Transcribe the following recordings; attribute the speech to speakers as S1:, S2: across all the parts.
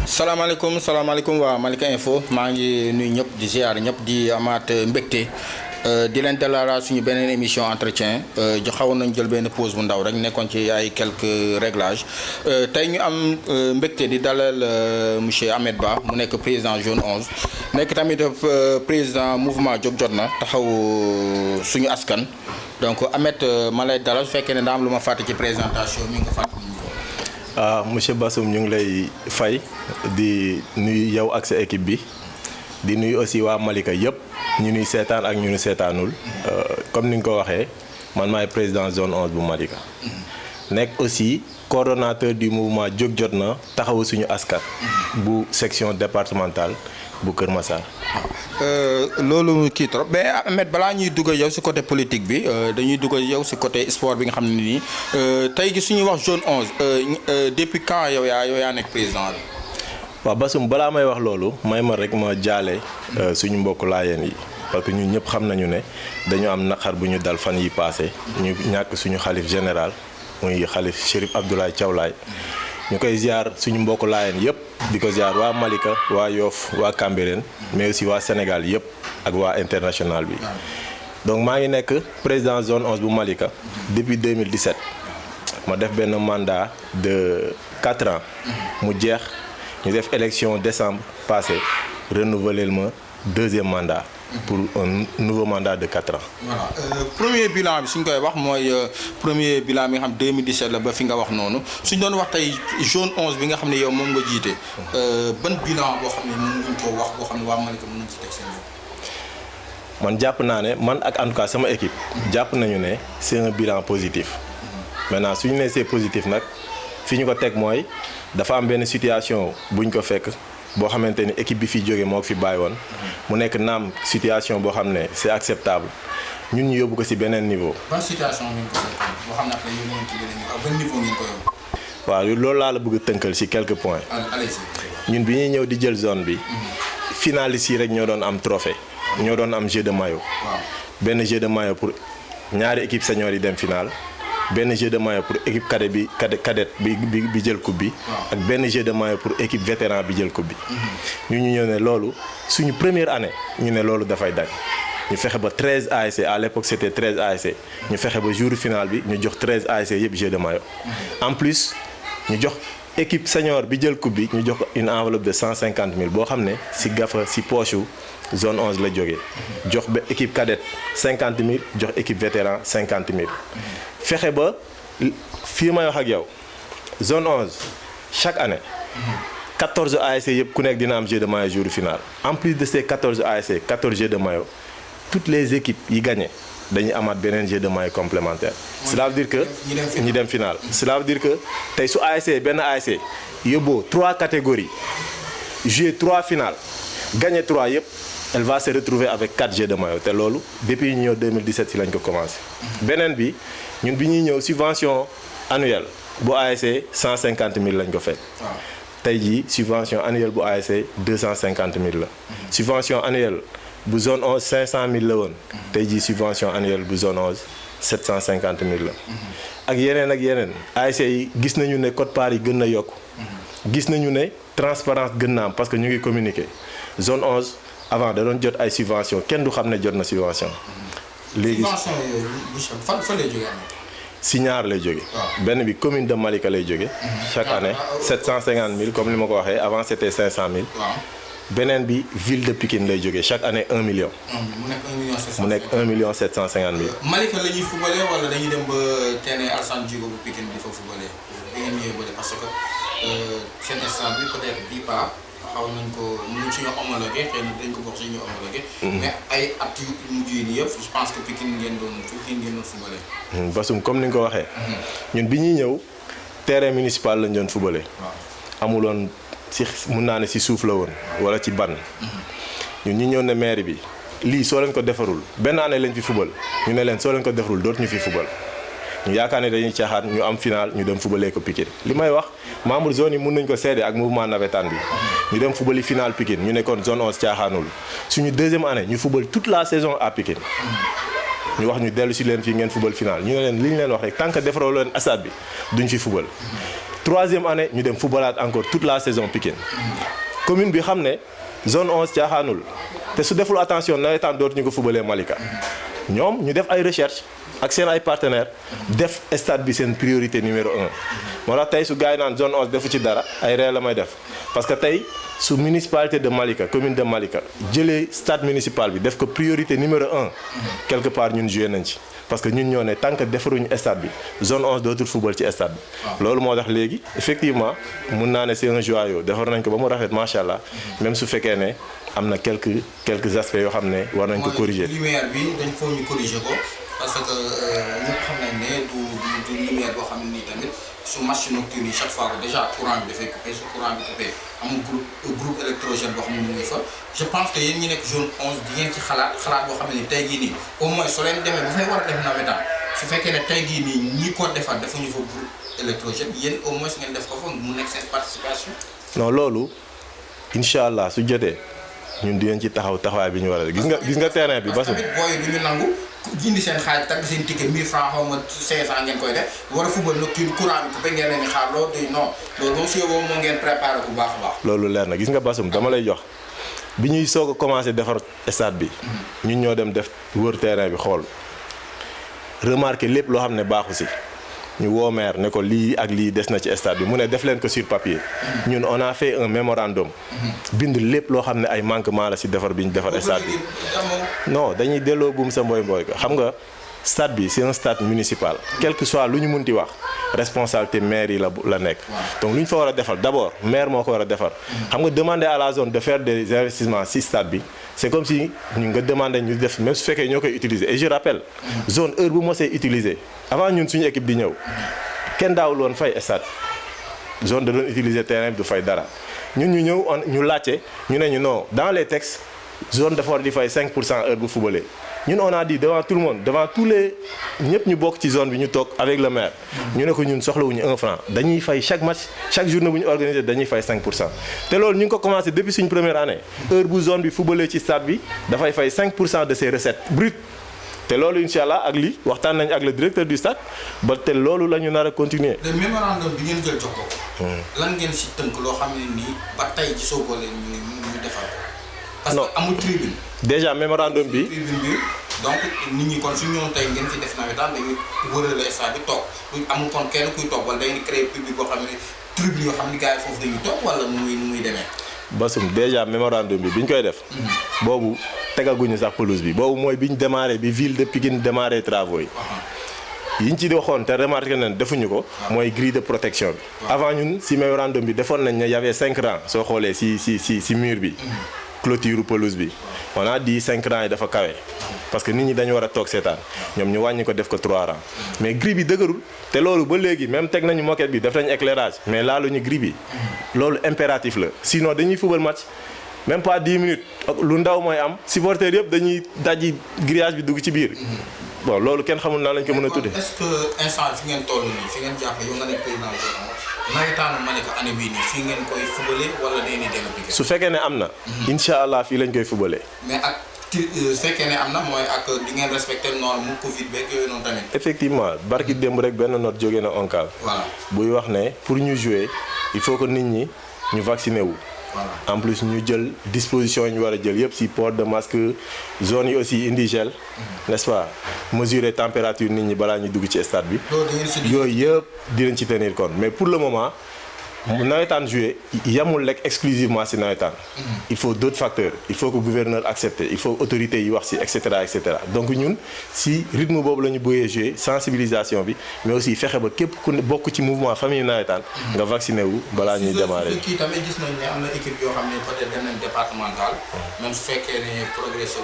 S1: salaamaaleykum waa Malika Info maa ngi nuyu ñëpp di ziar ñëpp di amaat mbégte di leen dalal suñu beneen émission entretien xawoon nañu jël benn pause bu ndaw rek nekkoon ci ay quelques réglages tey ñu am mbégte di dalal monsieur Ahmed Ba mu nekk président Zone 11 nekk tamit président mouvement Jóg Jotna taxaw suñu askan donc Ahmed ma lay dalal su fekkee ne daa am lu ma fàtte ci présentation mi nga fàtte.
S2: Monsieur Bassoum ñu ngi lay fay di nuyu yow ak sa équipe bi di nuyu aussi waa Malika yëpp ñu nuy seetaan ak ñu nu seetaanul comme ni nga ko waxee man maay président zone 11 bu Malika nekk aussi coordonnateur du mouvement Jóg Jotna taxawu suñu askan bu section départementale bu Kër Massar.
S1: loolu kii trop mais Ahmed balaa ñuy dugg yow ci côté politique bi dañuy dugg yow ci côté sport bi nga xam ne nii tey gi suñuy wax zone 11 depuis quand yow yaa nekk président bi.
S2: waaw Bassoum balaa may wax loolu may ma rek ma jaale suñu mbokku laayeen yi parce que ñun ñëpp xam nañu ne dañu am naqar bu ñu dal fan yi passé ñu ñàkk suñu xalif général muy xalif Chérif Abdoulaye Thiaw Laye ñu koy ziar suñu mbokku laayeen yëpp di ko ziar waa Malika waa Yoff waa Cambérène mais aussi waa Sénégal yëpp ak waa international bi donc maa ngi nekk président zone 11 bu Malika depuis 2017 ma def benn mandat de 4 ans mu jeex ñu def élection décembre passé renouveler ma deuxième mandat pour un nouveau mandat de 4 ans.
S1: Voilà premier bilan bi suñ koy wax mooy premier bilan bi nga xam 2017 la ba fi nga wax noonu suñ doon wax tey zone 11 bi nga xam ne yow moom nga jiite ban bilan boo xam ne mën nga koo wax boo xam ne waa Malika mën nañ ci teg seen bopp.
S2: man jàpp naa ne man ak en tout cas sama équipe jàpp nañu ne c'est un bilan positif maintenant suñu nee c'est positif nag fi ñu ko teg mooy dafa am benn situation buñ ko fekk. boo xamante ni équipe bi fi jóge moo ko fi bàyyi woon mu nekk naam situation boo xam ne c'est acceptable ñun ñu yóbbu ko ci beneen niveau.
S1: ban situation ngeen ko yóbbu boo xam ne après yóbbu ngeen ci beneen niveau ban niveau ngeen ko yóbbu.
S2: waaw loolu laa la bëgg a tënkal ci quelques points. ñun bi ñuy ñëw di jël zone bi. finalistes yi rek ñoo doon am trophée. ñoo doon am jeu de maillot. benn jeu de maillot pour ñaari équipe senior yi dem finale. benn jeu de maillot pour équipe cadette bi jël coupe bi ak benn jeu de maillot pour équipe vétéran bi jël coupe bi ñu ñëw ne loolu suñu première année ñu ne loolu dafay dañ ñu fexe ba 13 ASC à l'époque c'était 13 ASC ñu fexe ba jour final bi ñu jox 13 ASC yëpp jeu de maillot en plus ñu jox équipe senior bi jël coupe bi ñu jox une enveloppe de 150 000 boo xam ne ci gafa ci poche zone 11 la jógee jox ba équipe cadette 50 000 jox équipe vétéran 50 000 fexe ba fii may wax ak yow zone 11 chaque année 14 ASC yëpp ku nekk dina am jeu de maillot jour final en plus de ces 14 ASC 14 jeux de maillot toutes les équipes yi gagné dañuy amaat beneen jeu de maillot complémentaire. cela veut dire que ñi dem final. cela veut dire que tey su ASC benn ASC yóbboo 3 catégories jouer 3 finales gagné 3 yëpp. elle va se retrouver avec 4 jeux de maillot te loolu depuis ñu ñëw 2017 ci lañ ko commencé. beneen bi ñun bi ñuy ñëw subvention annuelle bu ASC 150 000 lañ ko fekk. tey jii subvention annuelle bu ASC 250 000 la. subvention annuelle bu zone 11 500 000 la woon. tey jii subvention annuelle bu zone 11 750 000 la. ak yeneen ASC yi gis nañu ne quote-part yi gën na yokk. gis nañu ne transparence gën na am parce que ñu ngi communiquer zone 11. avant da doon jot ay subvention kenn du xam ne jot na subvention. léegi
S1: subvention yooyu fan lay jógee.
S2: si ñaar lay jóge. benn bi commune de Malika lay jóge. chaque année 750 000 comme ni ma ko waxee avant c'était 500 000. beneen bi ville de Pikine lay jóge chaque année 1 million. mu nekk 1 million 750 000.
S1: Malika la ñuy footballé wala dañuy dem ba terrain Alassane Djigo bu Pikine di fa footballé da ngeen ñëwee bële parce que seen stade bi peut-être bii pas. xaw nañ ko mënuñ suñu homologué xëy na dañ ko bokk suñu homologué. mais ay at yu mujj yi nii yëpp je pense que Pikine ngeen doon footballé.
S2: Bassoum comme ni nga ko waxee. ñun bi ñuy ñëw terrain municipal lañ doon footballé. amuloon ci mun naa ne ci suuf la woon wala ci ban. ñun ñu ñëw ne maire bi lii soo leen ko defarul benn année lañ fi football ñu ne leen soo leen ko defarul dootuñu fi football. ñu yaakaar ne dañuy caaxaan ñu am final ñu dem fubalee ko Pikine li may wax membre zone yi mun nañ ko seede ak mouvement navétane bi ñu dem football finale Pikine ñu nekkoon zone 11 caaxaanul suñu deuxième année ñu football toute la saison à Pikine ñu wax ñu dellu si leen fii ngeen football finale ñu ne leen li ñu leen wax rek tant que defaroo leen stade bi duñ fi football. troisième année ñu dem footballaat encore toute la saison Pikine commune bi xam ne zone 11 caaxaanul te su deful attention nawetaan dootuñu ko footballee Malika ñoom ñu def ay recherche ak seen ay partenaires def stade bi seen priorité numéro 1 moo tax tey su gars yi naan zone 11 defu ci dara ay ree la may def parce que tey su municipalité de Malika commune de Malika jëlee stade municipal bi def ko priorité numéro 1 quelque part ñun joué nañ ci parce que ñun ñoo ne tant que defaruñu stade bi zone 11 dootul football ci stade bi loolu moo tax léegi effectivement mun naa ne c'est un joyau defar nañ ko ba mu rafet macha allah même su fekkee ne am na quelques aspects yoo xam ne war nañ ko corriger.
S1: lumière bi dañ foog ñu corriger ko parce que ñëpp xam nañ ne du lumière boo xam ne nii tamit su match nocturne yi chaque fois que déjà courant bi dafay coupé su courant bi coupé amul groupe électrogène boo xam ne mu ngi fa je pense que yéen ñi nekk zone 11 di ngeen ci xalaat boo xam ne ni tey jii nii au moins soo leen demee bu fay war a def nawetaan su fekkee ne tey jii nii ñi ko defar defuñu fa groupe électrogène yéen au moins ngeen def ko fa mu nekk seen participation.
S2: non loolu incha allah su jotee ñun dinañ ci taxawaay bi ñu war a gis nga terrain bi.
S1: parce que tamit booy du ñu nangu jindi seen xaalis tagg seen ticket 1000 francs xaw ma 500 ngeen koy def war a football nocturne courant bi coupé ngeen leen di xaar loolu day non loolu moom si yow moo ngeen préparé bu baax a baax.
S2: loolu leer na gis nga Bassoum dama lay jox bi ñuy soog a commencé defar stade bi ñun ñoo dem def wër terrain bi xool remarqué lépp loo xam ne baaxu si ñu woo maire ne ko lii ak lii des na ci stade bi mu ne def leen ko sur papier ñun on a fait un mémorandum bind lépp loo xam ne ay manquement la si defar bi ñu defar stade bi non dañuy delloo buum sa mboy ko xam nga stade bi c'est un stade municipal quel que soit lu ñu munti wax responsabilité maire yi la nekk donc lu ñu fa war a defal d'abord maire moo ko war a defar xam nga demander à la zone de faire des investissements si stade bi c'est comme si ñu nga demander ñu def même su fekkee ñoo koy utiliser et je rappelle zone heure bu mosee utiliser avant ñun suñu équipe di ñëw kenn daawul woon fay stade zone da doon utiliser terrain bi du fay dara ñun ñu ñëw ñu laajte ñu ne ñu non dans les textes zone dafa war di fay 5% heure bu footballé ñun on a dit devant tout le monde devant tous les ñëpp ñu bokk ci zone bi ñu toog avec le maire ñu ne ko ñun soxlawuñu 1 franc dañuy fay chaque match chaque journée bu ñu organisé dañuy fay 5% te loolu ñu ngi ko commencé depuis suñu première année heure bu zone bi footballé ci stade bi dafay fay 5% de ses recettes brutes te loolu incha allah ak lii waxtaan nañ ak le directeur du stade ba te loolu la ñu nar a continuer.
S1: le mémorandum bi ngeen jël jox ko lan ngeen si tënk loo xam ne nii ba tey ci soo leen ñu defar ko. parce que amul tribune.
S2: déjà mémorandum bi.
S1: tribune bi donc nit ñi kon su ñëwoon tey ngeen fi def nawetaan dañuy wërale stade bi toog amul kon kenn kuy toog wala dañuy créer public boo xam ne tribune yoo xam ne gars yi foofu dañuy toog wala nu muy demee.
S2: Bassoum déjà mémorandum bi ñu koy def. boobu tegaguñu sax pelouse bi boobu mooy bi ñu démarré bi ville de Pikine démarré travaux yi. yi ñu ci waxoon te remarqué nañ defuñu ko. mooy grille de protection bi. avant ñun si mémorandum bi defoon nañ ne y avait 5 rangs soo xoolee si mur bi. clôture pelouse bi on a dit 5 rangs yi dafa kawe parce que nit ñi dañu war a toog seetaan ñoom ñu wàññi ko def ko 3 rangs mais grille bi dëgërul te loolu ba léegi même teg nañu moquette bi def nañu éclairage mais laaluñu grille bi loolu impératif la sinon dañuy fubal match même pas 10 minutes lu ndaw mooy am supporters yëpp dañuy dajji grillage bi dugg ci biir bon loolu kenn xamul naa lañ ko mën a tuddee.
S1: est-ce que instant fi ngeen toll nii fi ngeen jàpp yow nga nekk président nawetaanu Malika année bii nii fii ngeen koy fubale wala day ni dellu
S2: su fekkee ne am na. incha allah fii lañ koy fubale.
S1: mais ak su fekkee ne am na mooy ak di ngeen respecté norme mu Covid beeg yooyu noonu tamit.
S2: effectivement barki démb rek benn note jógee na ONCAV.
S1: voilà
S2: buy wax ne pour ñu jouer il faut que nit ñi ñu vacciné wu.
S1: voilà
S2: en plus ñu jël disposition yi ñu war a jël yëpp si port de masque zone yi aussi indi gel. n'est-ce pas mesurer température nit ñi balaa ñu dugg ci stade bi. yooyu yëpp dinañ ci tenir compte mais pour le moment nawetaan joué yamul rek exclusivement si nawetaan. il faut d'autres facteurs il faut que gouverneur accepte il faut autorités yi wax si et cetera et cetera donc ñun si rythme boobu la ñu bëggee jouer sensibilisation bi mais aussi fexe ba képp ku bokk ci mouvement famille nawetaan. nga vacciné wu balaa ñuy démarrer.
S1: kii tamit gis nañ ne am na équipe yoo xam ne peut-être dem nañ départemental même su fekkee ne progressé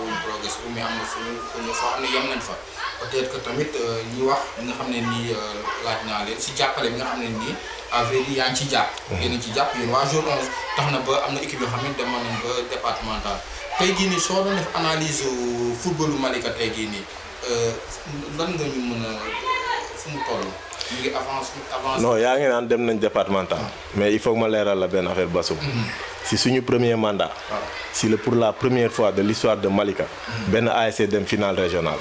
S1: mais am na fu ñu foo xam ne yem nañ fa peut-être que tamit ñi wax li nga xam ne nii laaj naa leen si jàppale bi nga xam ne nii avec yaa ngi ci jàpp. yéen a ngi ci jàpp yéen waa zone 11 tax na ba am na équipe yoo xam ne demoon nañ ba départemental tey jii nii soo doon def analyse footballu Malika tey jii nii lan nga ñu mën a fu mu toll ñu ngi avance.
S2: non yaa ngi naan dem nañ départemental. mais il faut que ma leeral la benn affaire Bassoum. si suñu premier mandat. Pour la première fois de l'histoire de Malika. benn ASC dem finale régionale.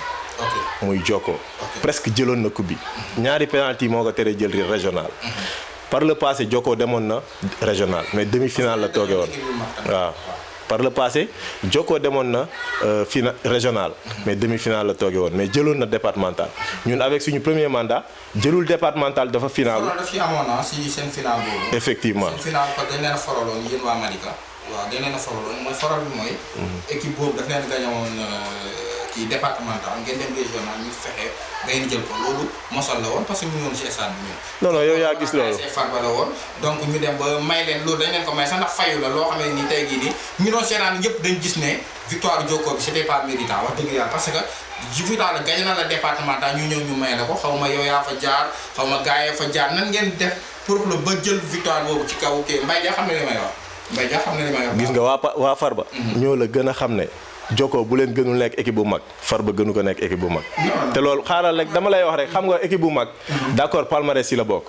S2: muy Jokko. presque jëloon na coupe bi. ñaari penalty moo ko tere jël régional. par le passé Jokko demoon na régional mais demi-finale la tooge woon waaw. par le passé Jokko demoon na régional mais demi-finale la tooge woon mais jëloon na départemental ñun avec suñu premier mandat jëlul départemental dafa final.
S1: si seen final boobu.
S2: effectivement
S1: seen final ko dañ leen a faraloon yéen waa Malika. waaw dañ leen a faraloon mooy faral bi mooy. équipe boobu daf leen gagné woon kii départemental ngeen dem régional ñu fexe ngeen jël ko loolu mosal la woon parce que ñu ngi woon ci stade bi ñun.
S2: non yow yaa gis loolu.
S1: Farba la woon donc ñu dem ba may leen loolu dañ leen ko may sax ndax fayu la loo xam ne nii tey jii nii ñu doon seetaan yëpp dañ gis ne victoire Jokko bi c'était pas méritant wax dëgg yàlla parce que victoire la gagné na la départemental ñu ñëw ñu may la ko xaw ma yow yaa fa jaar xaw ma gars yi fa jaar nan ngeen def pour le ba jël victoire boobu ci kaw kii Mbaye Dia xam ne li may wax Mbaye Dia xam ne li may wax.
S2: gis nga waa Farba. ñoo la gën a xam ne. Jokko bu leen gënul nekk équipe bu mag Farba gënu ko nekk équipe bu mag. te loolu xaaral rek dama lay wax rek xam nga équipe bu mag. d'accord palmarès si la bokk.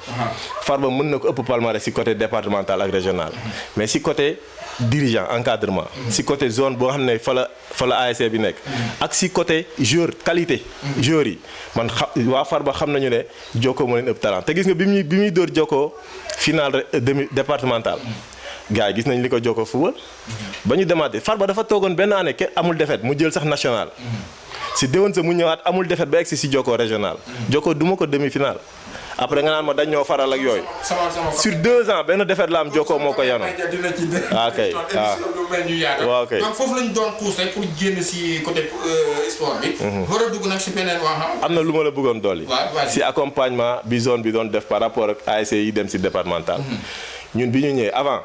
S2: Farba mën na ko ëpp palmarès si côté départemental ak régional. mais si côté dirigeant encadrement. si côté zone boo xam ne fa la ASC bi nekk. ak si côté joueur qualité. joueurs yi man waa Farba xam nañu ne Jokko moo leen ëpp talent te gis nga bi muy dóor Jokko final demi départemental. gars yi gis nañ li ko Jokko football ba ñu demaatee Farba dafa toogoon benn année kenn amul défaite mu jël sax national. si déwén sa mu ñëwaat amul défaite ba egsi si Jokko régional. Jokko duma ko demi-finale. après nga naan ma dañ ñoo faral ak yooyu. sur 2 ans benn défaite la am Jokko moo ko yanoon. ah kay waaw kay.
S1: donc foofu lañ doon xuus rek pour génn si côté sport bi. war a dugg nag si beneen wax.
S2: am na lu ma la bëggoon dolli. si accompagnement bi zone bi doon def par rapport ak ASC yi dem si départemental. ñun bi ñu ñëwee avant.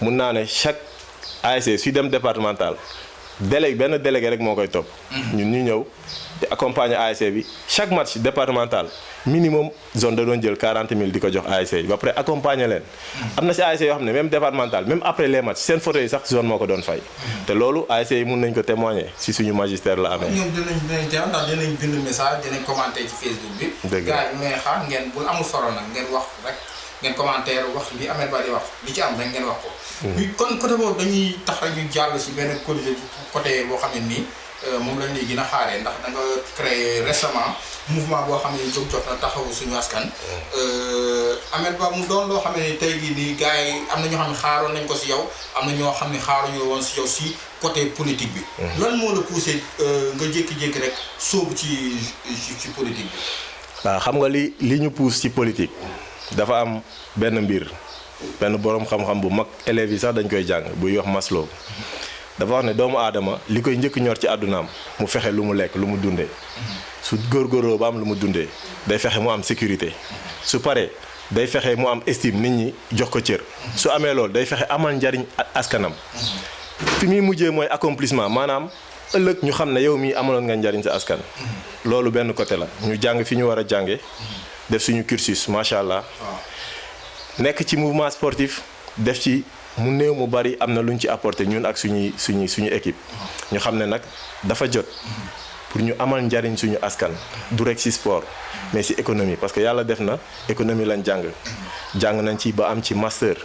S2: mun naa ne chaque ASC suy dem départemental benn délégué rek moo koy topp. ñun ñu ñëw di accompagner ASC bi chaque match départemental minimum zone da doon jël 40 000 di ko jox ASC yi ba pare accompagner leen. am na si ASC yoo xam ne même départemental même après les matchs seen photo yi sax zone moo ko doon fay. te loolu ASC yi mun nañ ko témoigner si suñu magistère la amee.
S1: ñoom dinañ teew ndax dinañ bind message dinañ commenter ci Facebook bi.
S2: dëgg la
S1: gars yi ñu may xaar ngeen bu amul solo nag ngeen wax rek. ngeen commentaire wax li Ahmed Ba di wax li ci am rek ngeen wax ko. kon côté boobu dañuy tax rek ñu jàll si benn côté boo xam ne nii moom lañ lay gën a xaaree ndax da nga créé récemment mouvement boo xam ne jóg jot na taxawu suñu askan. Ahmed Ba mu doon loo xam ne tey jii nii gars yi am na ñoo xam ne xaaroon nañ ko si yow am na ñoo xam ne xaaruñu woon si yow si côté politique bi. lan moo la poussé nga jékki-jékki rek sóobu ci politique bi.
S2: waaw xam nga li ñu pousse ci politique. dafa am benn mbir benn boroom xam-xam bu mag élèves yi sax dañ koy jàng buy wax Maslow dafa wax ne doomu aadama li koy njëkk ñor ci àddunaam mu fexe lu mu lekk lu mu dundee su góorgóorloo ba am lu mu dundee day fexe mu am sécurité su paree day fexe mu am estime nit ñi jox ko cër su amee loolu day fexe amal njariñ askanam fi muy mujjee mooy accomplissement maanaam ëllëg ñu xam ne yow mii amaloon nga njariñ sa askan loolu benn côté la ñu jàng fi ñu war a jànge def suñu cursus macha allah nekk ci mouvement sportif def ci mu néew mu bari am na lu ñu ci apporté ñun ak suñu équipe ñu xam ne nag dafa jot pour ñu amal njariñ suñu askan du rek ci sport mais ci économie parce que yàlla def na économie lañ jàng nañ ci ba am ci master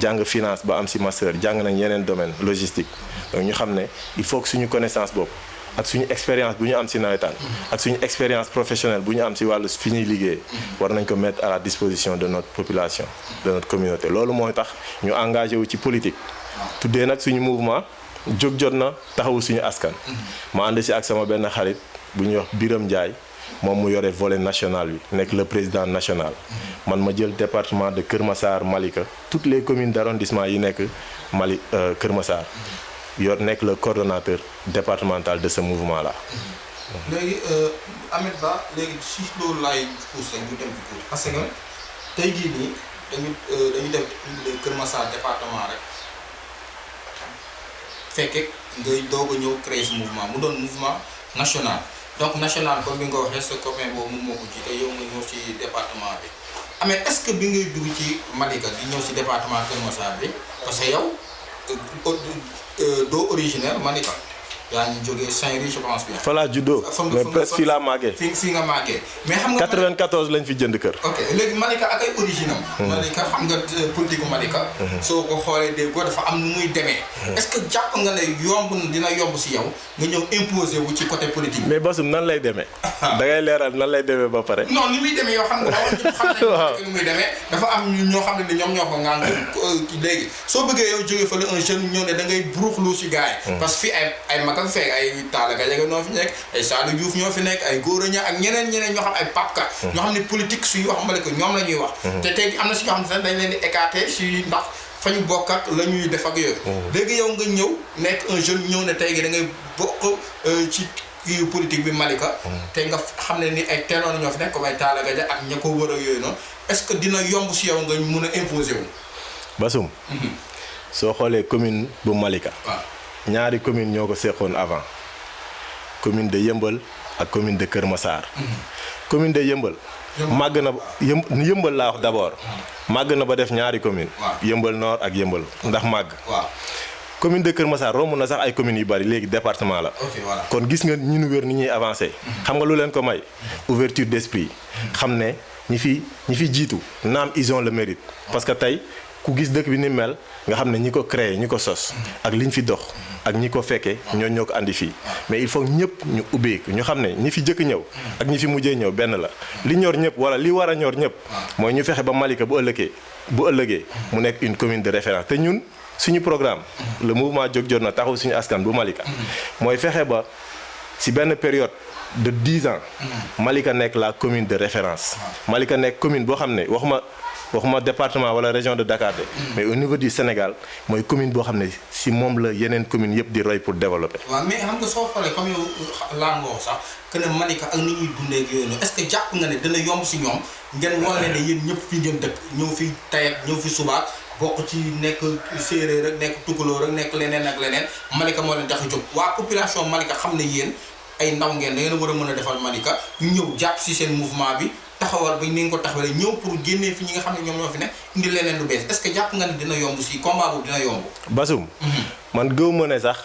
S2: jàng finance ba am ci master jàng nañ yeneen domaine logistique donc ñu xam ne il faut que suñu connaissance boobu ak suñu expérience bu ñu am ci nawetaan ak suñu expérience professionnelle bu ñu am ci wàllu fi ñuy liggéey war nañ ko mettre à la disposition de notre population de notre communauté loolu mooy tax ñu engagé wu ci politique tuddee nag suñu mouvement jóg jot na taxawu suñu askan ma ànd ci ak sama benn xarit bu ñuy wax Biram Ndiaye moom mu yore volet national bi nekk le président national man ma jël département de Kër Massar Malika toutes les communes d'arrondissement yi nekk Kër Massar yor nekk le coordonnateur départemental de ce mouvement là.
S1: léegi Ahmed Ba léegi si loolu laay pousse rek ñu dem ci tuuti parce que tey jii nii dañu def Kër Massar département rek fekke ngay doog a ñëw créer ce mouvement mu doon mouvement national donc national comme bi nga waxee sa copain boobu moom moo ko jiite yow nga ñëw ci département bi. Ahmed est-ce que bi ngay dugg ci Malika di ñëw ci département Kër Massar bi parce que yow doo originaire Malika yaa ngi jógee Saint-Louis je pense bien.
S2: fa laa juddoo mais presque fii laa màggee.
S1: fii nga màggee. mais xam nga
S2: 94 lañ fi jënd kër.
S1: ok léegi Malika ak ay origine am. Malika xam nga politique Malika. soo ko xoolee dégg ko dafa am nu muy demee. est-ce que jàpp nga ne dina yomb si yow nga ñëw imposer wu ci côté politique.
S2: mais Bassoum nan lay demee. da ngay leeral nan lay demee ba pare.
S1: non ni muy demee yoo xam nga waaw ni muy demee dafa am ñoo xam ne ñoom ñoo ko ngaan léegi soo bëggee yow jógee fële un jeune ñëw ne da ngay buruxlu si gars yi. parce que fii ay mag ak fekk ay Talla Gadiaga ñoo fi nekk ay Sadou Diouf ñoo fi nekk ay Gora Niang ak ñeneen ñoo xam ay papka ñoo xam ne politique suy wax Malika ñoom la ñuy wax. te tey am na si ñoo xam ne sax dañ leen di écarter si ndax fa ñu bokk ak la ñuy def ak yooyu. léegi yow nga ñëw nekk un jeune ñëw ne tey gi da ngay bokk ci kii politique bi Malika. te nga xam ne ni ay ténor ñoo fi nekk comme ay Talla Gadiaga ak ña ko wër ak yooyu noonu est-ce que dina yomb si yow nga mun a imposer wu.
S2: Bassoum. soo xoolee commune bu Malika. ñaari commune ñoo ko seqoon avant commune de Yeumbeul ak commune de Kër Massar. commune de Yeumbeul. màgg na Yeumbeul laa wax d'abord. màgg na ba def ñaari commune Yeumbeul Nord ak Yeumbeul ndax màgg. commune de Kër Massar romb na sax ay communes yu bari léegi département la. kon gis nga ñu nu wér ni ñuy avancé. xam nga lu leen ko may. ouverture d'esprit. xam ne ñi fi jiitu naam ils ont le mérite. parce que tey ku gis dëkk bi ni mel nga xam ne ñi ko créé ñi ko sos. ak liñ fi dox ak ñi ko fekkee ñoo ko andi fii. mais il faut ñëpp ñu ubbeeku ñu xam ne ñi fi jëkk ñëw. ak ñi fi mujjee ñëw benn la. li ñor ñëpp wala li war a ñor ñëpp. mooy ñu fexe ba Malika bu ëllëgee mu nekk une commune de référence te ñun. suñu programme le mouvement Jóg Jot Na taxawu suñu askan bu Malika mooy fexe ba ci benn période de 10 ans Malika nekk la commune de référence Malika nekk commune boo xam ne waxuma département wala région de Dakar de mais au niveau du Sénégal mooy commune boo xam ne ci moom la yeneen commune yëpp di roy pour développer.
S1: waaw mais xam nga soo xoolee comme yow laa nga wax sax que ne Malika ak ni ñuy dundee ak yooyu est-ce que jàpp nga ne dina yomb ci ñoom ngeen wane ne yéen ñëpp fi ngeen dëkk ñëw fi tey ak ñëw fi suba bokk ci nekk séeréer rek nekk tukulóor rek nekk leneen ak leneen Malika moo leen tax a jóg waa population Malika xam ne yéen ay ndaw ngeen da ngeen war a mën a defal Malika ñu ñëw jàpp ci seen mouvement bi taxawal ba ni nga ko taxawalee ñëw pour génnee fi ñi nga xam ne ñoom ñoo fi ne indi leneen lu bees est-ce que jàpp nga ne dina yomb ci combat boobu dina yomb.
S2: Bassoum. man gëw ma ne sax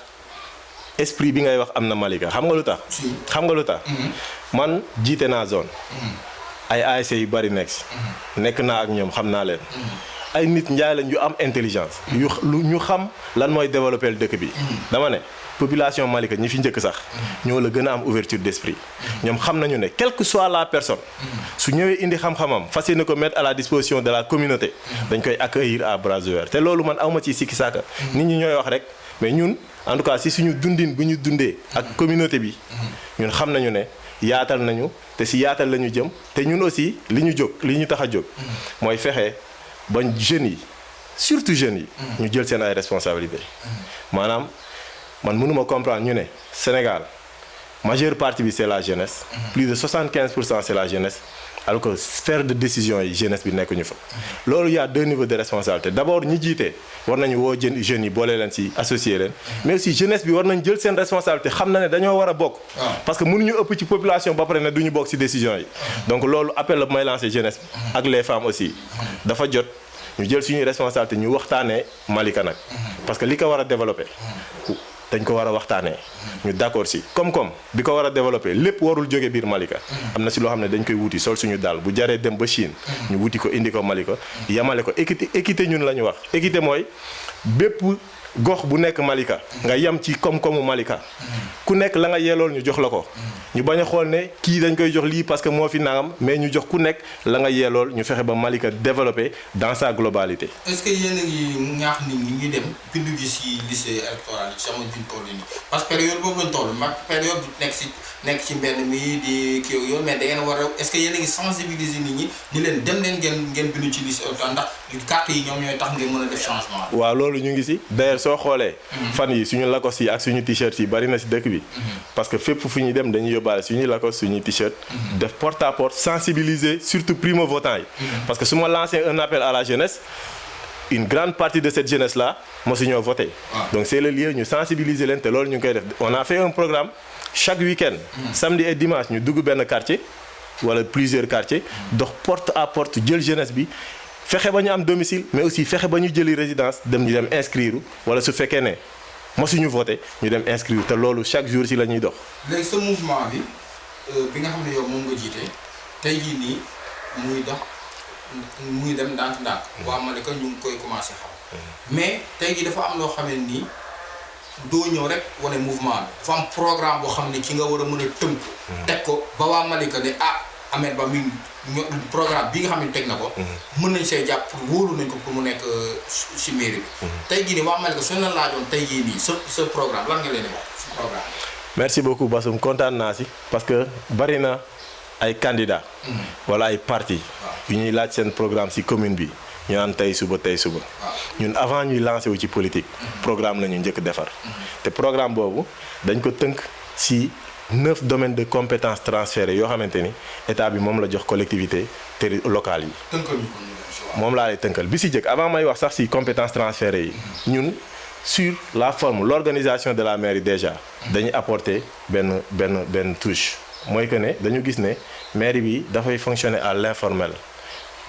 S2: esprit bi ngay wax am na Malika xam nga lu tax. xam nga lu tax. man jiite naa zone. ay ASC yu bari nekk ci. nekk naa ak ñoom xam naa leen. ay nit njaay lañ yu am intelligence. ñu xam lan mooy développer dëkk bi. dama ne population Malika ñi fi njëkk sax. ñoo la gën a am ouverture d'esprit. ñoom xam nañu ne quelle que soit la personne. su ñëwee indi xam-xamam fas yéene ko mettre à la disposition de la communauté. dañ koy accueillir à bras ouverts te loolu man awma ci sikki saaka. nit ñi ñooy wax rek mais ñun en tout cas si suñu dundin bu ñu dundee. ak communauté bi. ñun xam nañu ne yaatal nañu te si yaatal la ñu jëm te ñun aussi li ñu tax a jóg. mooy fexe. ba jeunes yi surtout jeunes yi. ñu jël seen ay responsabilités. maanaam man mënuma comprendre ñu ne Sénégal majeure partie bi c'est la jeunesse. plus de 75% c'est la jeunesse. alors que sphère de décision yi jeunesse bi nekkuñu fa. loolu y a deux niveaux de responsabilité d'abord ñi jiite war nañu woo jeunes yi boole leen ci associer leen. mais aussi jeunesse bi war nañ jël seen responsabilité xam na ne dañoo war a bokk. parce que mënuñu ëpp ci population ba pare ne duñu bokk ci décision yi. donc loolu appel la may lancer jeunesse bi. ak les femmes aussi. dafa jot ñu jël suñuy responsabilité ñu waxtaanee Malika nag. parce que li ko war a développer. dañ ko war a waxtaanee ñu d'accord ci koom-koom bi ko war a développer lépp warul jóge biir Malika. am na ci loo xam ne dañ koy wuti sol suñu daal bu jaree dem ba Chine. ñu wuti ko indi ko Malika yamale ko équité ñun la ñu wax équité mooy bépp gox bu nekk Malika. nga yam ci koom-koomu Malika. ku nekk la nga yeelool ñu jox la ko. ñu bañ a xool ne kii dañ koy jox lii parce que moo fi nangam mais ñu jox ku nekk la nga yeelool ñu fexe ba Malika développé dans sa globalité.
S1: est-ce que yéen a ngi ñaax nit ñi ñuy dem bindu ji ci lycée électoral yi ci sama biir tool yi parce que période boobu lañ toll mag période bu nekk ci mbedd mi di kii yow mais da ngeen war a est-ce que yéen a ngi sensibiliser nit ñi ni leen dem leen ngeen bindu ci lycée électoral ndax carte yi ñoom ñooy tax ngeen mën a def changement.
S2: waaw loolu ñu ngi ci d'ailleurs soo xoolee. fan yi suñu lakos yi ak suñu t-shirt yi bari na ci dëkk bi. parce que fépp fu ñuy dem dañuy yóbbaale suñuy lakos suñuy t-shirt. def porte à porte sensibiliser surtout primo votants yi. parce que su ma lancé un appel à la jeunesse. une grande partie de cette jeunesse là mosu ñoo voté. donc c'est le lieu ñu sensibiliser leen te loolu ñu ngi koy def on a fait un programme chaque week-end. samedi et dimanche ñu dugg benn quartier wala plusieurs quartiers dox porte à porte jël jeunesse bi fexe ba ñu am domicile mais aussi fexe ba ñu jëli résidence dem ñu dem inscrire wala su fekkee ne mosuñu voté ñu dem inscrire te loolu chaque jour si la ñuy dox.
S1: léegi sa mouvement bi nga xam ne yow moom nga jiite tey jii nii muy dox muy dem ndànk-ndànk. waa Malika ñu ngi koy commencé xam. mais tey jii dafa am loo xam ne nii doo ñëw rek wane mouvement bi dafa am programme boo xam ne ci nga war a mën a tënk. teg ko ba waa Malika ne Ahmed Ba mi programme bi nga xam ne teg na ko. mën nañ see jàpp pour wóolu nañ ko pour mu nekk si mairie bi. tey jii nii waa Malika suñu la laajoon tey jii nii sa programme lan nga leen di wax si programme bi.
S2: merci beaucoup Bassoum kontaan naa si parce que bari na ay candidats. wala ay partis. yu ñuy laaj seen programme si commune bi ñu naan tey suba. ñun avant ñuy lancé wu ci politique. programme la ñu njëkk defar. te programme boobu dañ ko tënk si 9 domaines de compétences transférées yoo xamante ni état bi moom la jox collectivité locales yi.
S1: tënkal ñu ko
S2: moom laa lay tënkal bi si jëkk avant may wax sax si compétences transférées yi ñun sur la forme l'organisation de la mairie déjà dañuy apporter benn touche mooy que ne dañu gis ne mairie bi dafay fonctionner à l'informel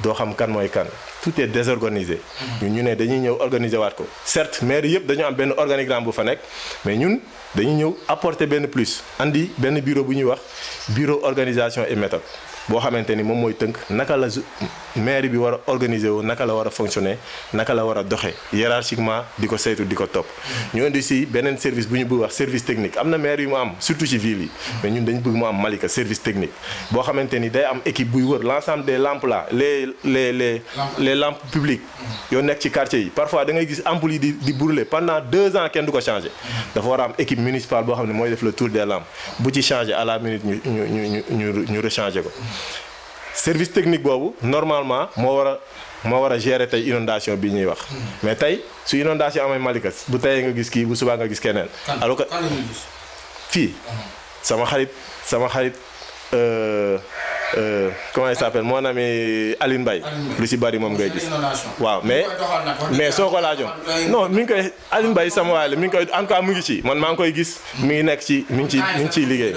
S2: doo xam kan mooy kan tout est désorganisé. ñun ñu ne dañuy ñëw organiser waat ko certes mairie yëpp dañu am benn organigramme bu fa nekk mais ñun dañuy ñëw apporter benn plus andi benn bureau bu ñuy wax bureau organisation et méthode boo xamante ni moom mooy tënk naka la mairie bi war a organiser wu naka la war a fonctionner naka la war a doxee hiérarchiquement di ko saytu di ko topp. ñu indi si beneen service bu ñu bëgg wax service technique am na maire yu mu am surtout ci ville yi mais ñun dañu bëgg mu am Malika service technique boo xamante ni day am équipe buy wër l'ensemble des lampes là les lampes publiques yoo nekk ci quartier yi parfois da ngay gis ampoules yi di brûler pendant 2 ans kenn du ko changer dafa war a am équipe municipale boo xam ne mooy def le tour des lampes bu ci changer à la minute ñu rechanger ko. service technique boobu normalement moo war a gérer tey inondation bi ñuy wax mais tey su inondation amee Malika bu teyee nga gis kii bu subaa nga gis keneen. alors que fii sama xarit comment il s'appelle mon ami Aline Mbaye lu si bari moom ngay gis waaw mais soo ko laajoon non mi ngi koy Aline Mbaye sama waay la mi ngi koy en tout cas mu ngi ci man maa ngi koy gis mi ngi nekk ci mi ngi ciy liggéey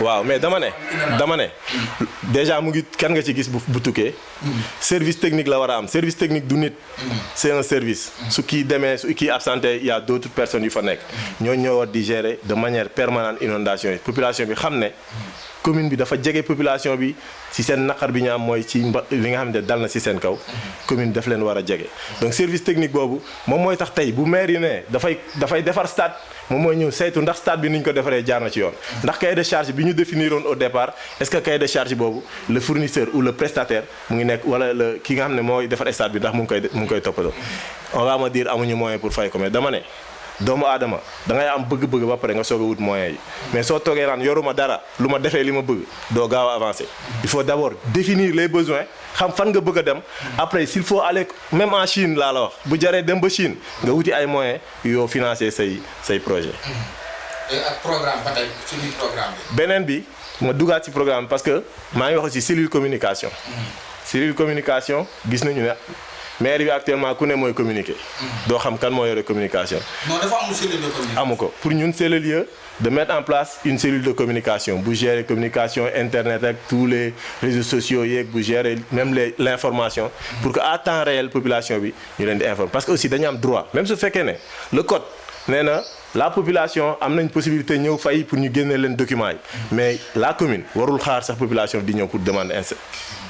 S2: waaw mais dama ne déjà mu ngi kan nga ci gis bu tukkee service technique la war a am service technique du nit c'est un service su kii demee su kii absenté il y a d'autres personnes yu fa nekk ñoo war di gérer de manière permanente inondation yi population bi xam ne commune bi dafa jege population bi ci seen naqar bi ñu am mooy ci li nga xam ne dal na ci seen kaw commune daf leen war a jege donc service technique boobu moom mooy tax tey bu maire yi ne dafay defar stade moom mooy ñëw saytu ndax stade bi ni ñu ko defaree jaar na ci yoon ndax cahier de charge bi ñu définiroon au départ est-ce que cahier de charge boobu le fournisseur ou le prestataire mu ngi nekk wala ki nga xam ne mooy defar stade bi ndax mu ngi koy toppatoo on va me dire amuñu moyen pour fay ko mais dama ne doomu aadama da ngay am bëgg-bëgg ba pare nga soog a wut moyens yi mais soo toogee naan yoruma dara lu ma defee li ma bëgg doo gaaw a avancer il faut d'abord définir les besoins xam fan nga bëgg a dem après s'il faut aller même en Chine laa la wax bu jaree dem ba Chine nga wuti ay moyens yoo financer say projet.
S1: ak programme ba tey ci biir programme bi.
S2: beneen bi ma dugaat ci programme parce que maa ngi wax aussi cellule communication. cellule communication gis nañu ne. maire bi actuellement ku ne mooy communiquer. doo xam kan moo yore communication.
S1: non dafa amul cellule de communication.
S2: amu ko pour ñun c'est le lieu de mettre en place une cellule de communication bu gérer communication internet ak tous les réseaux sociaux yeeg bu gérer même l'information. pour que à temps réel population bi ñu leen di informer parce que aussi dañu am droit même su fekkee ne le code nee na la population am nañ possibilité ñëw fay pour ñu génne leen documents yi mais la commune warul xaar sax population di ñëw pour demander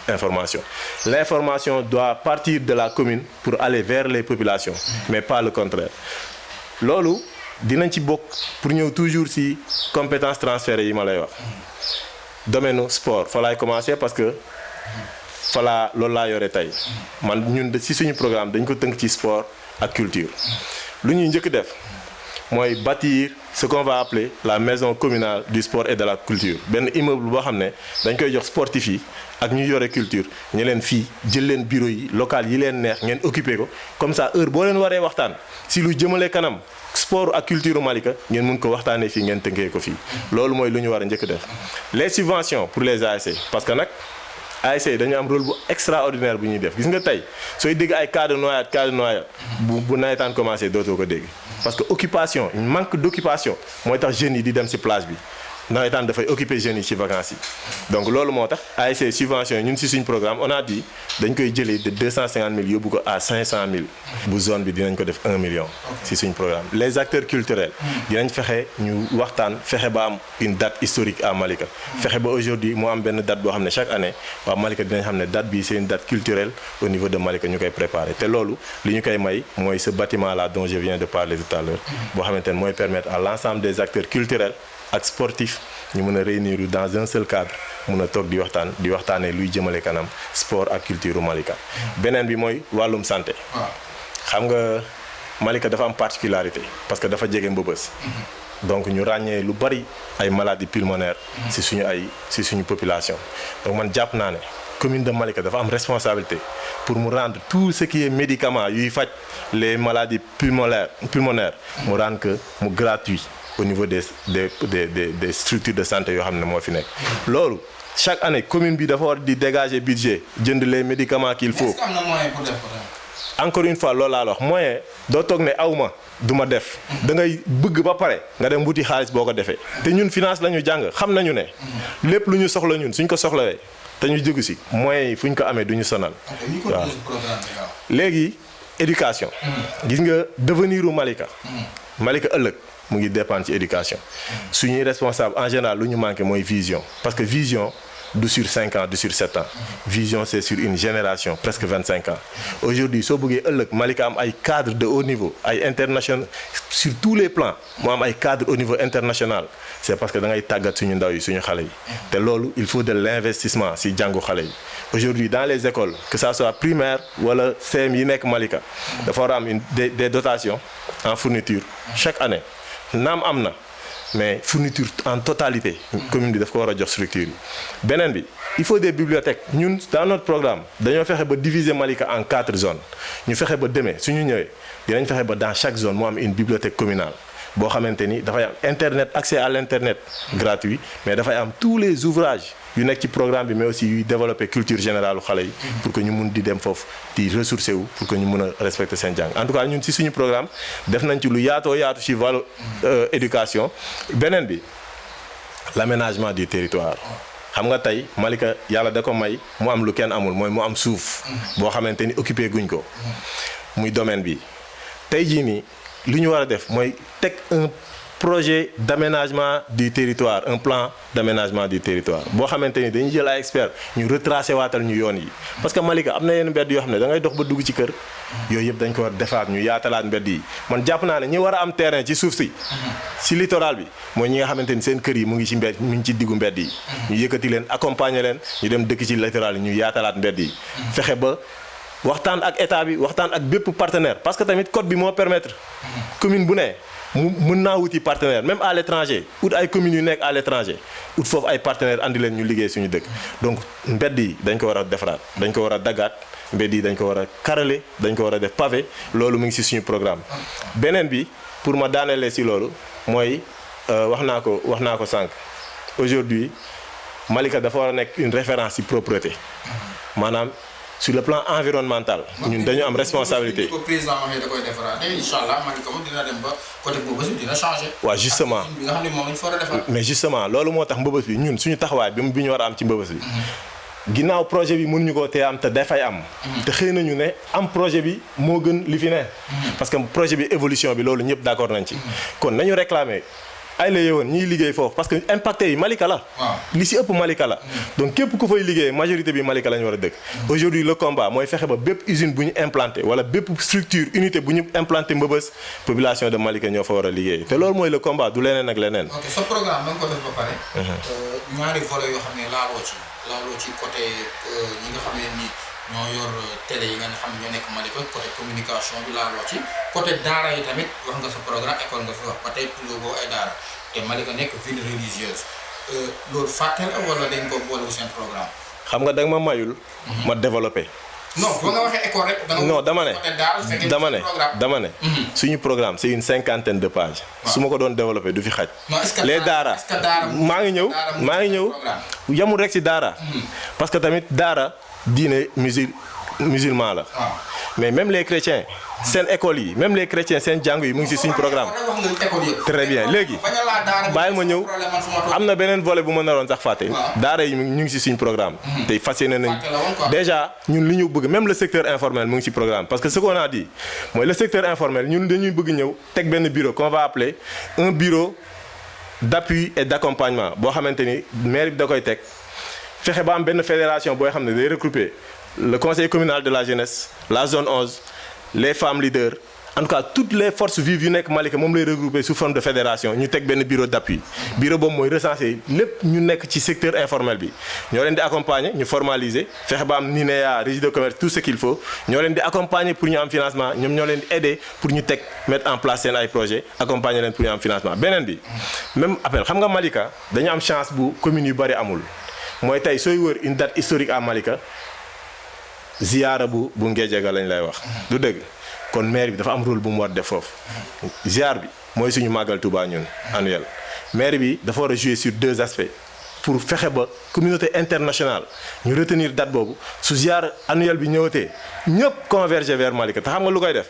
S2: information. L'information doit partir de la commune pour aller vers les populations, mais pas le contraire. Loolu dinañ ci bokk pour ñëw toujours ci compétences transférées yi ma lay wax. domaine sport fa laay commencer parce que loolu laa yore tey man ñun ci suñu programme dañ ko tënk ci sport ak culture. lu ñuy njëkk def mooy bâtir ce qu'on va appeler la maison communale du sport et de la culture benn immeuble boo xam ne dañ koy jox sportif yi ak ñu yore culture ñu leen fii jël leen bureau yi local yi leen neex ngeen occuper ko comme ça heure boo leen waree waxtaan si lu jëmale kanam sport ak culture Malika ngeen mun ko waxtaanee fii ngeen tënkee ko fii loolu mooy lu ñu war a njëkk def les subventions pour les ASC parce que nag ASC dañu am rôle bu extraordinaire bu ñuy def gis nga tey sooy dégg ay cas de noyade bu nawetaan commencé dootoo ko dégg parce que occupation manque d'occupation mooy tax jeunes yi di dem ci plage bi nawetaan dafay occuper jeunes yi ci vacances yi donc loolu moo tax ASC subvention ñun ci suñ programme on a dit dañ koy jëlee de 250 000 yóbbu ko à 500 000 bu zone bi dinañ ko def 1 million ci suñ programme les acteurs culturels dinañ fexe ñu waxtaan fexe ba am une date historique à Malika fexe ba aujourd'hui mu am benn date boo xam ne chaque année waa Malika dinañ xam ne date bi c'est une date culturelle au niveau de Malika ñu koy préparer te loolu li ñu koy may mooy ce bâtiment là dont je viens de parler tout à l'heure boo xamante ne mooy permettre à l'ensemble des acteurs culturels ak sportif ñu mën a réunir dans un seul cadre mën a toog di waxtaanee luy jëmale kanam sport ak culture Malika. beneen bi mooy wàllum santé. xam nga Malika dafa am particularité parce que dafa jege Mbëbës. donc ñu ràññee lu bari ay maladies pulmonaires. ci suñu population. donc man jàpp naa ne commune de Malika dafa am responsabilité pour mu rendre tout ce qui est médicament yuy faj les maladies pulmonaires mu rendre que mu gratuit. au niveau des structures de santé yoo xam ne moo fi nekk loolu chaque année commune bi dafa war di dégager budget jënd les médicaments qu'il faut.
S1: est-ce que am na moyen pour def ko
S2: encore une fois loolu laa la wax moyen doo toog ne awma du ma def da ngay bëgg ba pare nga dem wuti xaalis boo ko defee te ñun finance la ñu jàng xam nañu ne lépp lu ñu soxla ñun suñ ko soxlawee te ñu jógu si moyens yi fu ñu ko amee du ñu sonal. waaw léegi éducation. gis nga devenir u Malika. Malika ëllëg. mu ngi dépendre ci éducation suñuy responsable en général lu ñu manqué mooy vision parce que vision du sur 5 ans du sur 7 ans vision c'est sur une génération presque 25 ans aujourd'hui soo bëggee ëllëg Malika am ay cadres de haut niveau ay international sur tous les plans mu am ay cadres au niveau international c'est parce que da ngay tàggat suñu ndaw yi suñu xale yi te loolu il faut de l'investissement ci jàngu xale yi aujourd'hui dans les écoles que ça soit primaire wala CM yi nekk Malika dafa war a am des dotations en fourniture chaque année naam am na mais fourniture en totalité commune bi daf ko war a jox structure yi beneen bi il faut des bibliothèques ñun dans notre programme dañoo fexe ba diviser Malika en 4 zones ñu fexe ba demee suñu ñëwee dinañ fexe ba dans chaque zone mu am une bibliothèque communale boo xamante ni dafay am internet accès à l'internet gratuit mais dafay am tous les ouvrages yu nekk ci programme bi mais aussi yuy développer culture générale xale yi pour que ñu mun di dem foofu di ressourcer wu pour que ñu mun a respecter seen jàng en tout cas ñun ci suñu programme def nañ ci lu yaatoo yaatu ci wàllu éducation beneen bi l'aménagement du territoire xam nga tey Malika yàlla da ko may mu am lu kenn amul mooy mu am suuf boo xamante ni occupé guñ ko muy domaine bi tey jii nii li ñu war a def mooy teg un projet d'aménagement du territoire un plan d'aménagement du territoire boo xamante ni dañuy jël ay experts ñu retracer waatal ñu yoon yi parce que Malika am na yenn mbedd yoo xam ne da ngay dox ba dugg ci kër yooyu yëpp dañ ko war defaat ñu yaatalaat mbedd yi man jàpp naa ne ñi war a am terrain ci suuf si littoral bi mooy ñi nga xamante ni seen kër yi mu ngi ci mbedd mu ngi ci diggu mbedd yi ñu yëkkati leen accompagner leen ñu dem dëkk ci littoral yi ñu yaatalaat mbedd yi fexe ba waxtaan ak état bi waxtaan ak bépp partenaire parce que tamit code bi moo permettre commune bu ne mu mën naa wuti partenaire même à l'étranger ut ay communes yu nekk à l'étranger ut foofu ay partenaires andi leen ñu liggéey suñu dëkk donc mbedd yi dañ ko war a defaraat dañ ko war a daggaat mbedd yi dañ ko war a carreler dañ ko war a def pavé loolu mu ngi ci suñu programme beneen bi pour ma daanelee ci loolu mooy wax naa ko sànq aujourd'hui Malika dafa war a nekk une référence ci propreté maanaam sur le plan environnemental ñun dañu am responsabilité.
S1: ko président waxee da koy defaraat inchallah Malika moom dina dem ba côté Mbëbës bi dina changer.
S2: waaw justement
S1: bi nga xam ne moom lañ fa war a defar.
S2: mais justement loolu moo tax Mbëbës bi ñun suñu taxawaay bi ñu war a am ci Mbëbës bi. ginnaaw projet bi mënuñu ko tee am te dafay am. te xëy nañu ne am projet bi moo gën li fi ne. parce que projet bi évolution bi loolu ñëpp d'accord nañ ci. kon nañu réclamer. ay la yeewoon ñiy liggéey foofu parce que impacté yi Malika la li ci ëpp Malika la donc képp ku fay liggéey majorité bi Malika la ñu war a dëkk aujourd'hui le combat mooy fexe ba bépp usine bu ñu implanté wala bépp structure unité bu ñu implanté Mbëbës population de Malika ñoo fa war a liggéey te loolu mooy le combat du leneen ak leneen.
S1: ok sa programme da nga ko def ba pare. ñaari volets yoo xam ne laaloo ci côté ñi nga xam ne nii ñoo yor télé yi nga xam ne ñoo nekk Malika côté communication bi laaloo ci côté daara yi tamit wax nga sa programme école nga fi wax ba tey tuddoo boo ay daara te Malika nekk ville religieuse loolu fàtte la wala dañ ko boole seen programme.
S2: xam nga da nga ma mayul. ma développé.
S1: non ba nga waxee école rek.
S2: non dama ne suñu programme c'est une 50aine de pages. su ma ko doon développé du fi xaj. les daara maa ngi ñëw yamul rek ci daara. parce que tamit daara diine musique musulman la mais même les chrétiens seen école yi même les chrétiens seen jàng yi mu ngi ci suñ programme très bien léegi bàyyi ma ñëw am na beneen volet bu ma naroon sax fàtte daara yi ñu ngi ci suñ programme te fas yéene nañ déjà ñun li ñu bëgg même le secteur informel mu ngi ci programme parce que ce qu'on a dit mooy le secteur informel ñun dañuy bëgg ñëw teg benn bureau qu'on va appeler un bureau d'appui et d'accompagnement boo xamante ni maire bi da koy teg fexe ba am benn fédération booy xam ne day regrouper le conseil communal de la jeunesse la zone 11 les femmes leaders en tout cas toutes les forces vives yu nekk Malika moom lay regrouper sous forme de fédération ñu teg benn bureau d'appui bureau boobu mooy recenser lépp ñu nekk ci secteur informel bi ñoo leen di accompagner ñu formaliser fexe ba am NINEA registre de commerce tout ce qu'il faut ñoo leen di accompagner pour ñu am financement ñoom ñoo leen di aider pour ñu teg mettre en place seen ay projets accompagner leen pour ñu am financement beneen bi même appel xam nga Malika dañu am chance bu communes yu bari amul mooy tey sooy wër une date historique à Malika ziyaara bu Ngédiaga lañ lay wax du dëgg kon maire bi dafa am rôle bu mu war def foofu ziar bi mooy suñu màggal Touba ñun annuel maire bi dafa war a jouer sur deux aspects pour fexe ba communauté internationale ñu retenir date boobu su ziar annuel bi ñëwatee ñëpp converger vers Malika te xam nga lu koy def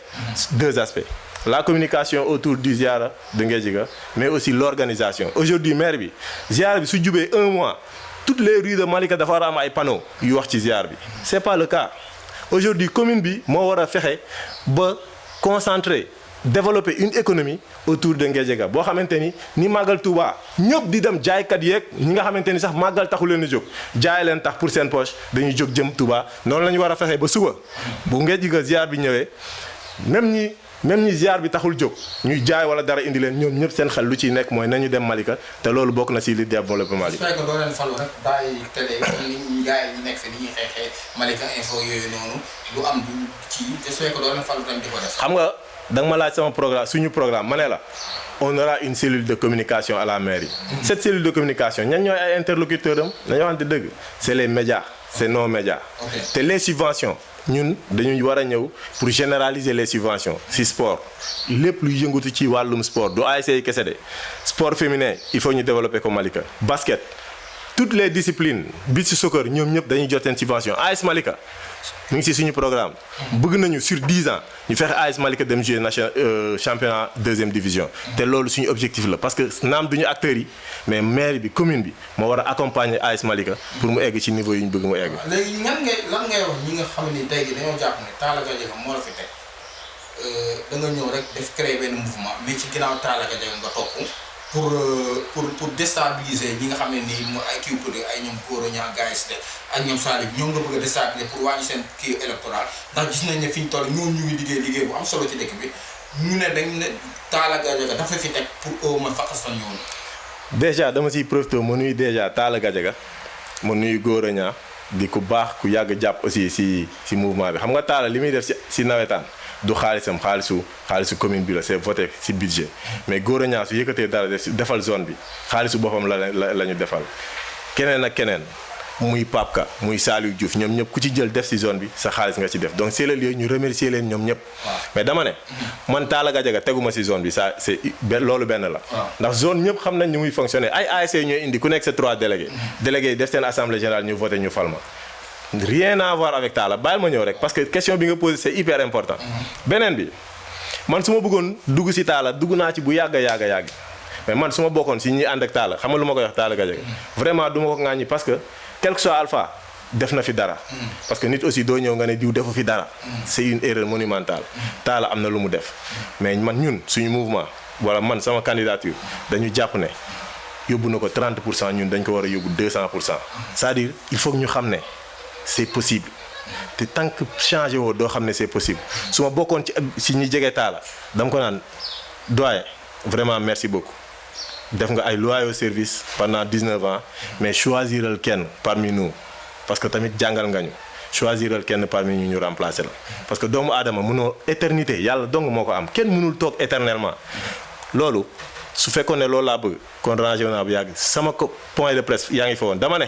S2: deux aspects la communication autour du ziara de Ngédiaga mais aussi l'organisation aujourd'hui maire bi ziar bi su jubee un mois toutes les rues de Malika dafa war a am ay panneaux yu wax ci ziar bi c'est pas le cas aujourd'hui commune bi moo war a fexe ba concentrer développer une économie autour de Ngédiaga boo xamante ni màggal Touba ñëpp di dem jaaykat yeeg ñi nga xamante ni sax màggal taxu leen a jóg jaay leen tax pour seen poche dañuy jóg jëm Touba noonu la ñu war a fexe ba suba bu Ngédiaga ziar bi ñëwee même ñi ziar bi taxul jóg ñuy jaay wala dara indi leen ñoom ñëpp seen xel lu ciy nekk mooy nañu dem Malika te loolu bokk na ci li développement bi.
S1: su fekkee doo leen falu rek bàyyi télé yi gars yi nekk fi ni ñuy xeexee Malika info yooyu noonu lu am du ci te su fekkee doo leen falu tamit di ko def.
S2: xam nga da nga ma laaj sama programme suñu programme ma ne la on aura une cellule de communication à la mairie. Cette cellule de communication ñan ñooy ay interlocuteurs am dañoo waxante dëgg c'est les médias c'est nos médias. te les subventions. ñun dañuy war a ñëw pour généraliser les subventions ci sport lépp luy yëngatu ci wàllum sport du ASC yi kese de sport féminin il faut ñu développer ko Malika basket toutes les disciplines beach soccer ñoom ñëpp dañuy jot seen subvention AS Malika mu ngi ci suñu programme bëgg nañu sur 10 ans ñu fexe AS Malika dem jouer championnat deuxième division te loolu suñu objectif la parce que naam duñu acteurs yi mais maire bi commune bi moo war a accompagner AS Malika pour mu egg ci niveau yi ñu bëgg mu egg.
S1: léegi lan ngay wax ñi nga xam ne tey jii dañoo jàpp ne Talla Gadiaga moo la fi teg da nga ñëw rek def créer benn mouvement mais ci ginnaaw Talla Gadiaga nga topp pour déstabiliser ñi nga xam ne nii mooy ay kii bëgg ay ñoom Gora Niang gars yi ak ñoom Salif ñoom nga bëgg a déstabiliser pour wàññi seen kii électoral ndax gis nañ ne fi ñu toll ñooñu ñu ngi liggéey bu am solo ci dëkk bi ñu ne dañ ne Talla Gadiaga dafa fi teg pour au moins faqas fan ñëwoon.
S2: déjà dama siy profité ma nuyu déjà Talla Gadiaga ma nuyu Gora Niang di ku baax ku yàgg jàpp aussi si mouvement bi xam nga Talla li muy def si nawetaan du xaalisam xaalisu commune bi la c'est voté ci budget mais Gora Niang su yëkkatee dara defal zone bi xaalisu boppam la ñu defal keneen ak keneen muy Papka muy Saliou Diouf ñoom ñëpp ku ci jël def ci zone bi sa xaalis nga ci def donc c'est le lieu ñu remercier leen ñoom ñëpp mais dama ne man Talla Gadiaga teguma ci zone bi ça c'est loolu benn la ndax zone ñëpp xam nañ ni muy fonctionner ay ASC ñooy indi ku nekk sa 3 délégués yi def seen assemblée générale ñu voté ñu fal ma rien à voir avec Talla bàyyil ma ñëw rek parce que question bi nga posé c'est hyper important beneen bi man su ma bëggoon dugg ci Talla dugg naa ci bu yàgg mais man su ma bokkoon ci ñi ànd ak Talla xam nga lu ma koy wax Talla Gadiaga vraiment du ma ko ŋàññi parce que quel que soit alpha def na fi dara parce que nit aussi doo ñëw nga ne diw defu fi dara c'est une erreur monumentale Talla am na lu mu def mais man ñun suñu mouvement wala man sama candidature dañu jàpp ne yóbbu na ko 30% ñun dañ ko war a yóbbu 200% c'est-à-dire il faut que ñu xam ne c'est possible te tant que changé woo doo xam ne c'est possible su ma bokkoon ci ñi jege Talla dama ko naan doyen vraiment merci beaucoup def nga ay loyaux service pendant 19 ans mais choisiral kenn parmi nous parce que tamit jàngal nga ñu choisiral kenn parmi ñu remplacer la parce que doomu aadama mënoo éternité yàlla dong moo ko am kenn mënul toog éternellement loolu su fekkoon ne loolu laa bëgg kon rangé naa bu yàgg sama point de presse yaa ngi fa woon dama ne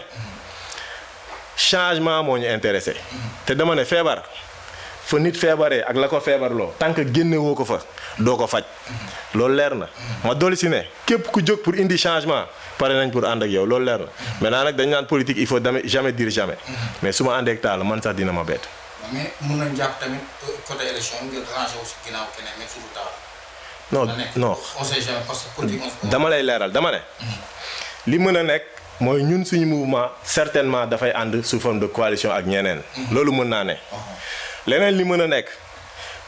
S2: changement moo ñu intéressé te dama ne feebar fa nit feebaree ak la ko feebarloo tant que génne woo ko fa doo ko faj loolu leer na ma dolli si ne képp ku jóg pour indi changement pare nañ pour ànd ak yow loolu leer na maintenant nag dañ naan politique il faut jamais dire jamais mais su ma àndee ak Talla man sax dina ma bett.
S1: mais mun nañu jàpp tamit côté élection ngir ranger wu si ginnaaw keneen même suñu taal.
S2: non
S1: on sait jamais parce que politique
S2: dama lay leeral dama ne. li mën a nekk mooy ñun suñu mouvement certainement dafay ànd sous forme de coalition ak ñeneen. loolu mën naa ne. leneen li mën a nekk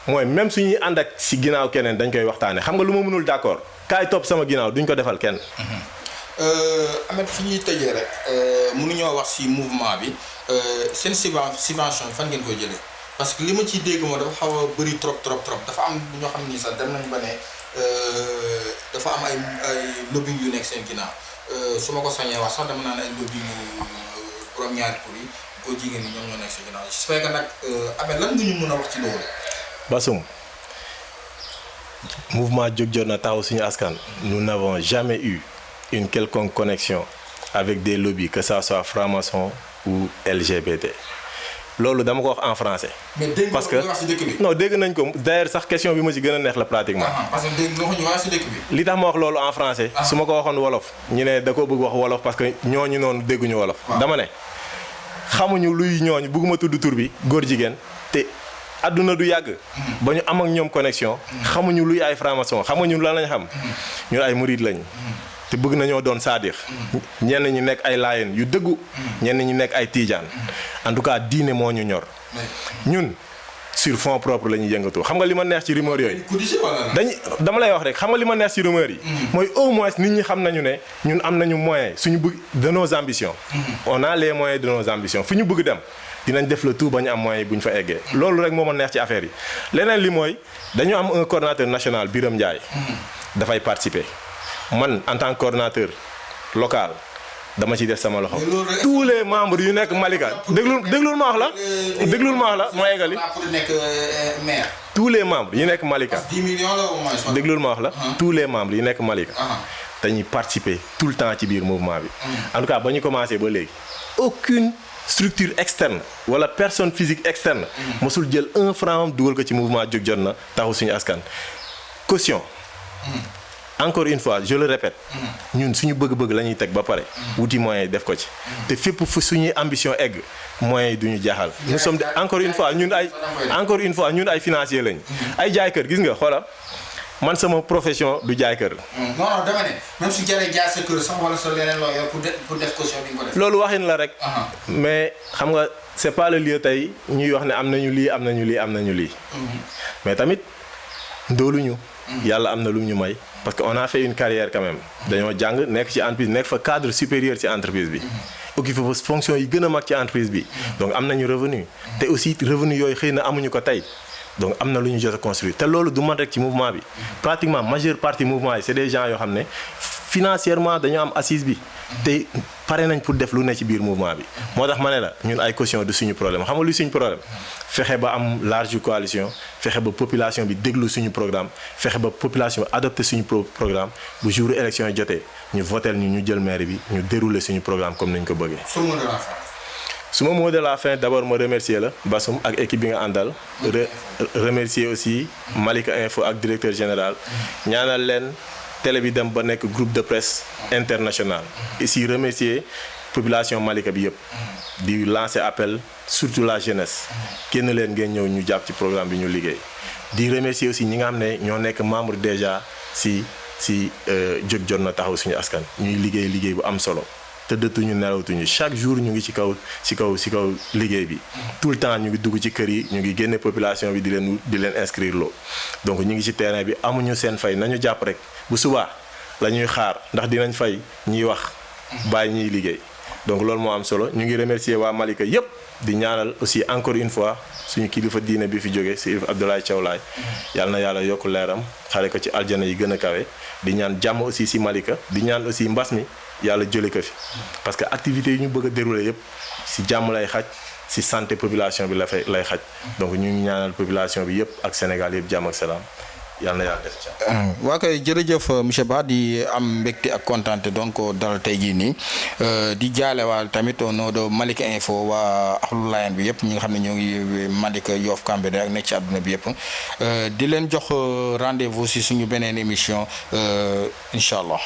S2: mooy même suñuy ànd ak si ginnaaw keneen dañ koy waxtaane xam nga lu ma mënul d'accord kaay topp sama ginnaaw duñ ko defal kenn.
S1: Ahmed fi ñuy tëjee rek mënuñoo wax si mouvement bi seen subvention fan ngeen koy jëlee parce que li ma ciy dégg moo dafa xaw a bëri trop dafa am ñoo xam ni sax dem nañ ba ne dafa am ay lobby yu nekk seen ginnaaw su ma ko sañee wax sax dama naan ay lobby yu borom ñaari tur yi koo jigéen ñi ñoom ñoo nekk seen ginnaaw j'espère que nag Ahmed lan nga ñu mën a wax ci loolu.
S2: Bassoum mouvement Jóg Jot Na Taxawu Suñu Askan nous n'avons jamais eu une quelconque connexion avec des lobbies que ça soit franc-maçon ou LGBT loolu dama ko wax en français.
S1: mais dégg
S2: parce que
S1: wax si dëkk bi.
S2: non dégg nañ ko d'ailleurs sax question bi ma ci gën a neex la pratiquement.
S1: parce que dégg nga ñu wax si dëkk bi.
S2: li tax ma wax loolu en français. su ma ko waxoon wolof ñu ne da koo bëgg wax wolof parce que ñooñu noonu dégguñu wolof. dama ne xamuñu luy ñooñu bëgguma tudd tur bi góor jigéen te àdduna du yàgg. ba ñu am ak ñoom connexion. xamuñu luy ay franc-maçon xamuñu lan lañ xam. ñun ay murid lañ. te bëgg nañoo doon saadix ñenn ñi nekk ay laayeen yu dëggu ñenn ñi nekk ay tiijaan en tout cas diine moo ñu ñor ñun sur fonds propre la ñuy yëngatu xam nga li ma neex ci rumeur yooyu dama lay wax rek xam nga li ma neex ci rumeur yi mooy au moins nit ñi xam nañu ne ñun am nañu moyen suñu bëgg de nos ambitions on a les moyens de nos ambitions fu ñu bëgg dem dinañ def le tout ba ñu am moyens yi bu ñu fa eggee loolu rek moo ma neex ci affaire yi leneen li mooy dañu am un coordonnateur national Birame Ndiaye dafay participer man en tant que coordonnateur local dama ci def sama loxo tous les membres yu nekk Malika déglul ma wax la ma eggali tous les membres yu nekk Malika
S1: 10 millions la au moins.
S2: déglul ma wax la tous les membres yu nekk Malika dañuy participer tout le temps ci biir mouvement bi en tout cas ba ñu commencé ba léegi aucune structure externe wala personne physique externe mosul jël 1 franc dugal ko ci mouvement Jóg Jot Na Taxawu Suñu Askan caution encore une fois je le répète ñun suñu bëgg-bëgg la ñuy teg ba pare wuti moyens yi def ko ci te fépp fu suñuy ambition egg moyens yi duñu jaaxal nous sommes encore une fois ñun ay financier lañ ay jaay kër gis nga xoolal man sama profession du jaay kër.
S1: non dama ne même su jaree jaay sa kër sax wala sa leneen loo yor pour def caution bi nga ko def.
S2: loolu waxin la rek. mais xam nga c'est pas le lieu tey ñuy wax ne am nañu lii mais tamit ndooluñu. yàlla am na lu ñu may parce que on a fait une carrière quand même dañoo jàng nekk ci entreprise nekk fa cadre supérieur ci entreprise bi occupé fa fonction yi gën a mag ci entreprise bi donc am nañu revenu te aussi revenu yooyu xëy na amuñu ko tey donc am na lu ñu jot a construire te loolu du man rek ci mouvement bi pratiquement majeure partie mouvement yi c'est des gens yoo xam ne financièrement dañoo am assise bi te pare nañ pour def lu ne ci biir mouvement bi moo tax ma ne la ñun ay caution du suñu problème xam nga lu suñu problème fexe ba am large coalition fexe ba population bi déglu suñu programme fexe ba population bi adopté suñu programme bu jour élection yi jotee ñu votel ñu jël maire bi ñu dérouler suñu programme comme nañ ko bëggee. suma mot de la fin d'abord ma remercier la Bassoum ak équipe bi nga àndal remercier aussi Malika Info ak directeur général ñaanal leen télé bi dem ba nekk groupe de presse international ici remercier population Malika bi yëpp di lancer appel surtout la jeunesse kenn leen ngeen ñëw ñu jàpp ci programme bi ñu liggéey di remercier aussi ñi nga xam ne ñoo nekk membre déjà si Jóg Jot Na Taxawu Suñu Askan ñuy liggéey bu am solo tëddatuñu nelawtuñu chaque jour ñu ngi ci kaw liggéey bi tout le temps ñu ngi dugg ci kër yi ñu ngi génne population bi di leen inscrire loo donc ñu ngi ci terrain bi amuñu seen fay nañu jàpp rek bu subaa la ñuy xaar ndax dinañ fay ñiy wax bàyyi ñiy liggéey donc loolu moo am solo ñu ngi remercier waa Malika yépp di ñaanal aussi encore une fois suñu kilifa diine bi fi jóge Seydi Abdoulaye Thiaw Laye yàlla na yàlla yokk leeram xare ko ci aljana yi gën a kawe di ñaan jàmm aussi ci Malika di ñaan aussi mbas mi yàlla jële ko fi parce que activités yi ñu bëgg a dérouler yépp ci jàmm lay xaj ci santé population bi lay xaj donc ñu ngi ñaanal population bi yépp ak Sénégal yépp jàmm ak salaam yàlla na yàlla def ci
S1: waa kay jërëjëf monsieur Ba di am mbégte ak kontaante donc dalal tey jii nii di jaale waa tamit au nom de Malika Info waa Ahlou Layène bi yëpp ñi nga xam ne ñoo ngi Malika Yoff Cambérène ak nekk ci àdduna bi yëpp di leen jox rendez-vous si suñu beneen émission incha allah.